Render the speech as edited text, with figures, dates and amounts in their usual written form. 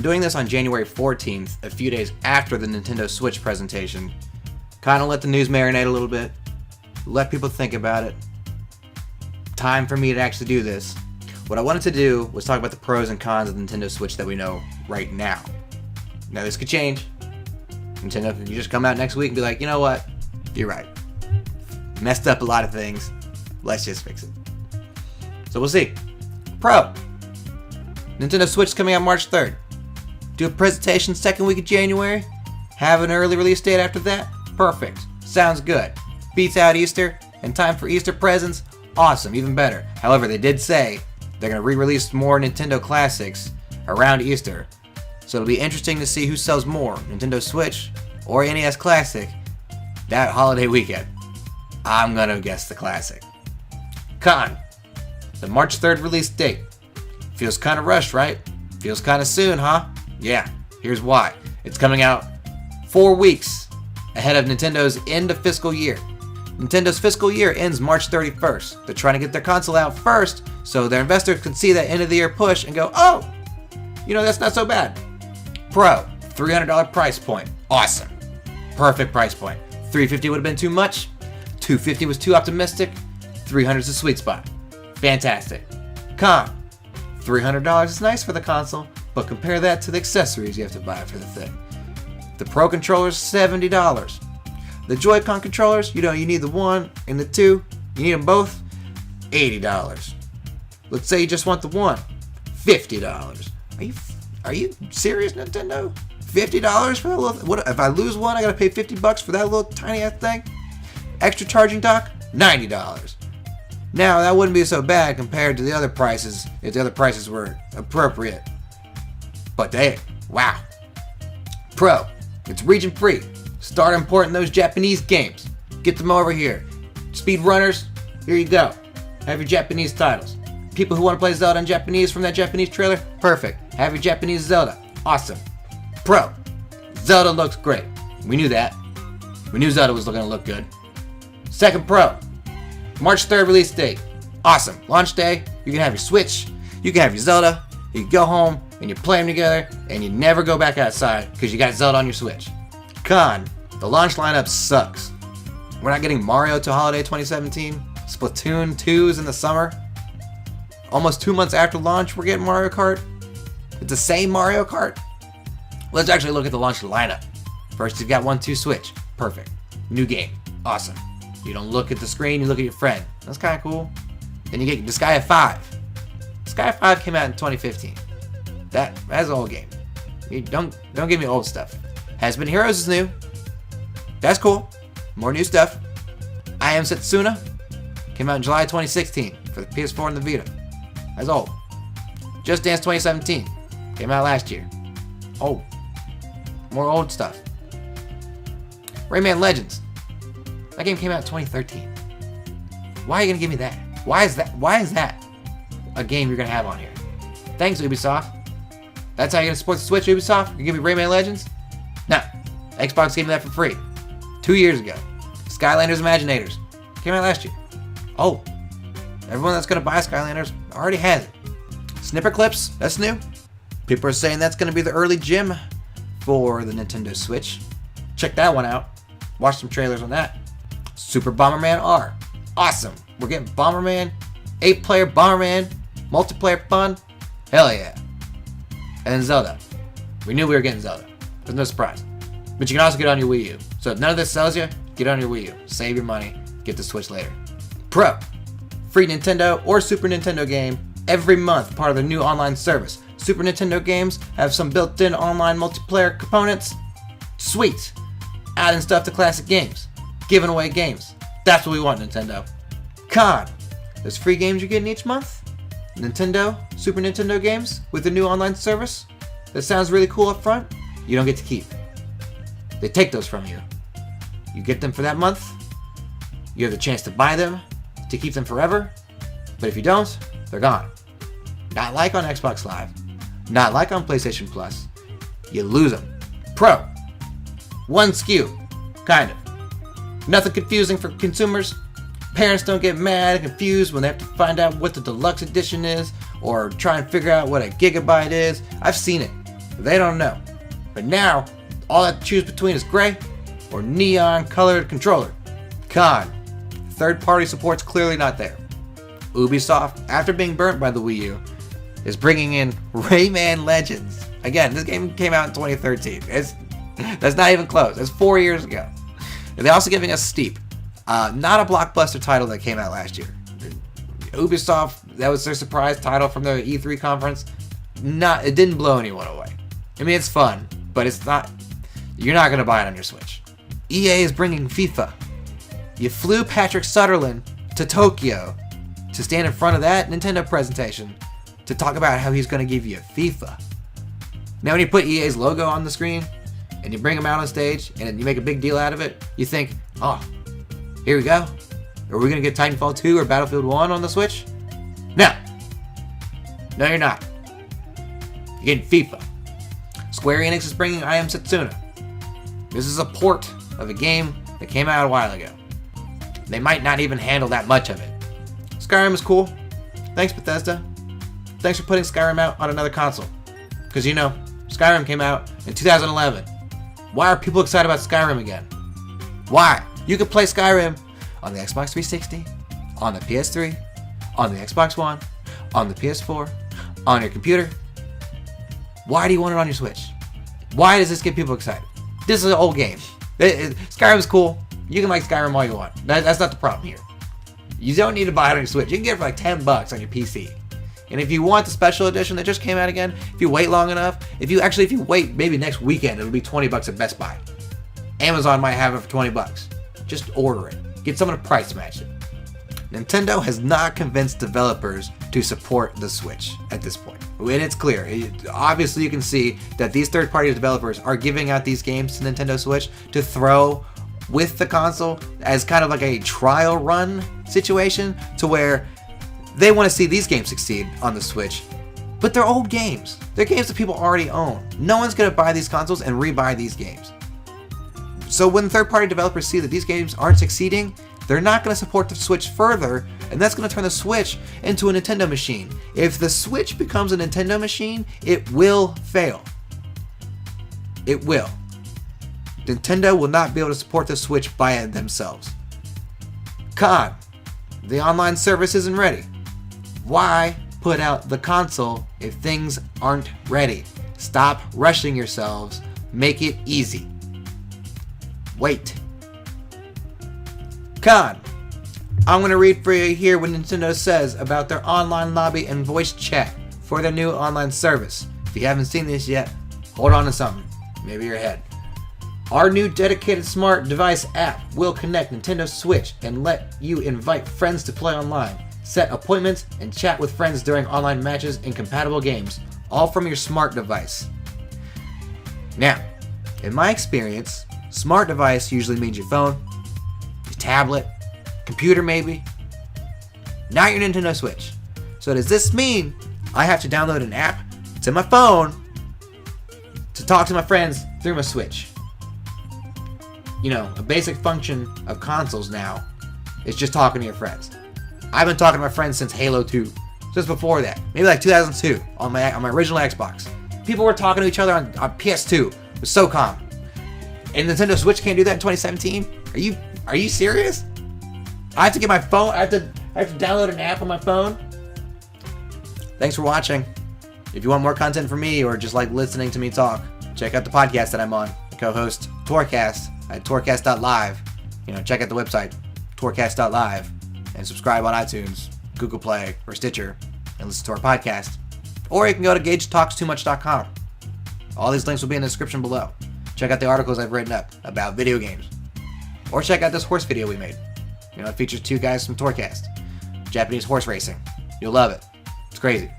I'm doing this on January 14th, a few days after the Nintendo Switch presentation. Kind of let the news marinate a little bit. Let people think about it. Time for me to actually do this. What I wanted to do was talk about the pros and cons of the Nintendo Switch that we know right now. Now this could change. Nintendo could just come out next week and be like, you know what? You're right. Messed up a lot of things. Let's just fix it. So we'll see. Pro. Nintendo Switch is coming out March 3rd. Do a presentation second week of January. Have an early release date after that. Perfect. Sounds good. Beats out Easter. And time for Easter presents. Awesome. Even better. However, they did say they're going to re-release more Nintendo classics around Easter. So it'll be interesting to see who sells more, Nintendo Switch or NES Classic, that holiday weekend. I'm going to guess the Classic. Con. The March 3rd release date. Feels kind of rushed, right? Feels kind of soon, huh? Yeah, here's why. It's coming out 4 weeks ahead of Nintendo's end of fiscal year. Nintendo's fiscal year ends March 31st. They're trying to get their console out first so their investors can see that end of the year push and go, oh, that's not so bad. Pro, $300 price point. Awesome. Perfect price point. $350 would have been too much. $250 was too optimistic. $300 is the sweet spot. Fantastic. Con, $300 is nice for the console, but compare that to the accessories you have to buy for the thing. The Pro controller's $70. The Joy-Con controllers, you need the one and the two. You need them both. $80. Let's say you just want the one. $50. Are you serious, Nintendo? $50 for that little? What if I lose one? I gotta pay $50 for that little tiny ass thing. Extra charging dock, $90. Now that wouldn't be so bad compared to the other prices if the other prices were appropriate. But wow. Pro, it's region free. Start importing those Japanese games. Get them over here. Speedrunners, here you go. Have your Japanese titles. People who want to play Zelda in Japanese from that Japanese trailer, perfect. Have your Japanese Zelda. Awesome. Pro, Zelda looks great. We knew that. We knew Zelda was going to look good. Second Pro, March 3rd release date. Awesome. Launch day, you can have your Switch, you can have your Zelda, you can go home and you play them together and you never go back outside because you got Zelda on your Switch. Con, the launch lineup sucks. We're not getting Mario till holiday 2017. Splatoon 2 is in the summer. Almost 2 months after launch, we're getting Mario Kart. It's the same Mario Kart. Let's actually look at the launch lineup. First, you've got 1-2 Switch. Perfect. New game. Awesome. You don't look at the screen, you look at your friend. That's kind of cool. Then you get Disgaea 5. Disgaea 5 came out in 2015. That's an old game. Don't give me old stuff. Has-Been Heroes is new. That's cool. More new stuff. I Am Setsuna came out in July 2016 for the PS4 and the Vita. That's old. Just Dance 2017 came out last year. Oh, more old stuff. Rayman Legends. That game came out in 2013. Why are you gonna give me that? Why is that a game you're gonna have on here? Thanks, Ubisoft. That's how you're gonna support the Switch, Ubisoft? You give me Rayman Legends? Nah. Xbox gave me that for free 2 years ago. Skylanders Imaginators came out last year. Oh, everyone that's gonna buy Skylanders already has it. Snipper Clips, that's new. People are saying that's gonna be the early gym for the Nintendo Switch. Check that one out. Watch some trailers on that. Super Bomberman R. Awesome. We're getting Bomberman, 8-player Bomberman, multiplayer fun. Hell yeah. And then Zelda. We knew we were getting Zelda. There's no surprise. But you can also get it on your Wii U. So if none of this sells you, get it on your Wii U. Save your money. Get the Switch later. Pro. Free Nintendo or Super Nintendo game every month, part of their new online service. Super Nintendo games have some built-in online multiplayer components. Sweet. Adding stuff to classic games. Giving away games. That's what we want, Nintendo. Con. There's free games you're getting each month. Nintendo, Super Nintendo games with the new online service. That sounds really cool up front. You don't get to keep. They take those from you. You get them for that month. You have the chance to buy them, to keep them forever. But if you don't, they're gone. Not like on Xbox Live. Not like on PlayStation Plus. You lose them. Pro. One SKU. Kind of. Nothing confusing for consumers. Parents don't get mad and confused when they have to find out what the deluxe edition is or try and figure out what a gigabyte is. I've seen it. They don't know. But now, all I have to choose between is gray or neon colored controller. Con. Third-party support's clearly not there. Ubisoft, after being burnt by the Wii U, is bringing in Rayman Legends. Again, this game came out in 2013. That's not even close. That's 4 years ago. And they're also giving us Steep. Not a blockbuster title that came out last year. Ubisoft, that was their surprise title from their E3 conference. It didn't blow anyone away. I mean, it's fun, but you're not going to buy it on your Switch. EA is bringing FIFA. You flew Patrick Sutherland to Tokyo to stand in front of that Nintendo presentation to talk about how he's going to give you FIFA. Now, when you put EA's logo on the screen and you bring him out on stage and you make a big deal out of it, you think, oh, here we go. Are we going to get Titanfall 2 or Battlefield 1 on the Switch? No. No, you're not. You're getting FIFA. Square Enix is bringing I Am Setsuna. This is a port of a game that came out a while ago. They might not even handle that much of it. Skyrim is cool. Thanks, Bethesda. Thanks for putting Skyrim out on another console. Because, Skyrim came out in 2011. Why are people excited about Skyrim again? Why? You can play Skyrim on the Xbox 360, on the PS3, on the Xbox One, on the PS4, on your computer. Why do you want it on your Switch? Why does this get people excited? This is an old game. Skyrim's cool. You can like Skyrim all you want. That's not the problem here. You don't need to buy it on your Switch. You can get it for like $10 on your PC. And if you want the special edition that just came out again, if you wait long enough, if you wait maybe next weekend, it'll be $20 at Best Buy. Amazon might have it for $20. Just order it. Get someone to price match it. Nintendo has not convinced developers to support the Switch at this point. And it's clear. Obviously, you can see that these third-party developers are giving out these games to Nintendo Switch to throw with the console as kind of like a trial run situation to where they want to see these games succeed on the Switch. But they're old games. They're games that people already own. No one's going to buy these consoles and rebuy these games. So when third-party developers see that these games aren't succeeding, they're not going to support the Switch further, and that's going to turn the Switch into a Nintendo machine. If the Switch becomes a Nintendo machine, it will fail. It will. Nintendo will not be able to support the Switch by themselves. Con. The online service isn't ready. Why put out the console if things aren't ready? Stop rushing yourselves. Make it easy. Wait. Con. I'm going to read for you here what Nintendo says about their online lobby and voice chat for their new online service. If you haven't seen this yet, hold on to something. Maybe you're ahead. Our new dedicated smart device app will connect Nintendo Switch and let you invite friends to play online, set appointments, and chat with friends during online matches in compatible games, all from your smart device. Now, in my experience, smart device usually means your phone, your tablet, computer maybe, not your Nintendo Switch. So does this mean I have to download an app to my phone to talk to my friends through my Switch? A basic function of consoles now is just talking to your friends. I've been talking to my friends since Halo 2. Just before that. Maybe like 2002 on my original Xbox. People were talking to each other on PS2. It was so calm. And Nintendo Switch can't do that in 2017? Are you serious? I have to get my phone. I have to download an app on my phone. Thanks for watching. If you want more content from me or just like listening to me talk, check out the podcast that I'm on. I co-host TourCast at TourCast.live. Check out the website, TourCast.live, and subscribe on iTunes, Google Play, or Stitcher, and listen to our podcast. Or you can go to GageTalksTooMuch.com. All these links will be in the description below. Check out the articles I've written up about video games. Or check out this horse video we made. It features two guys from TourCast. Japanese horse racing. You'll love it. It's crazy.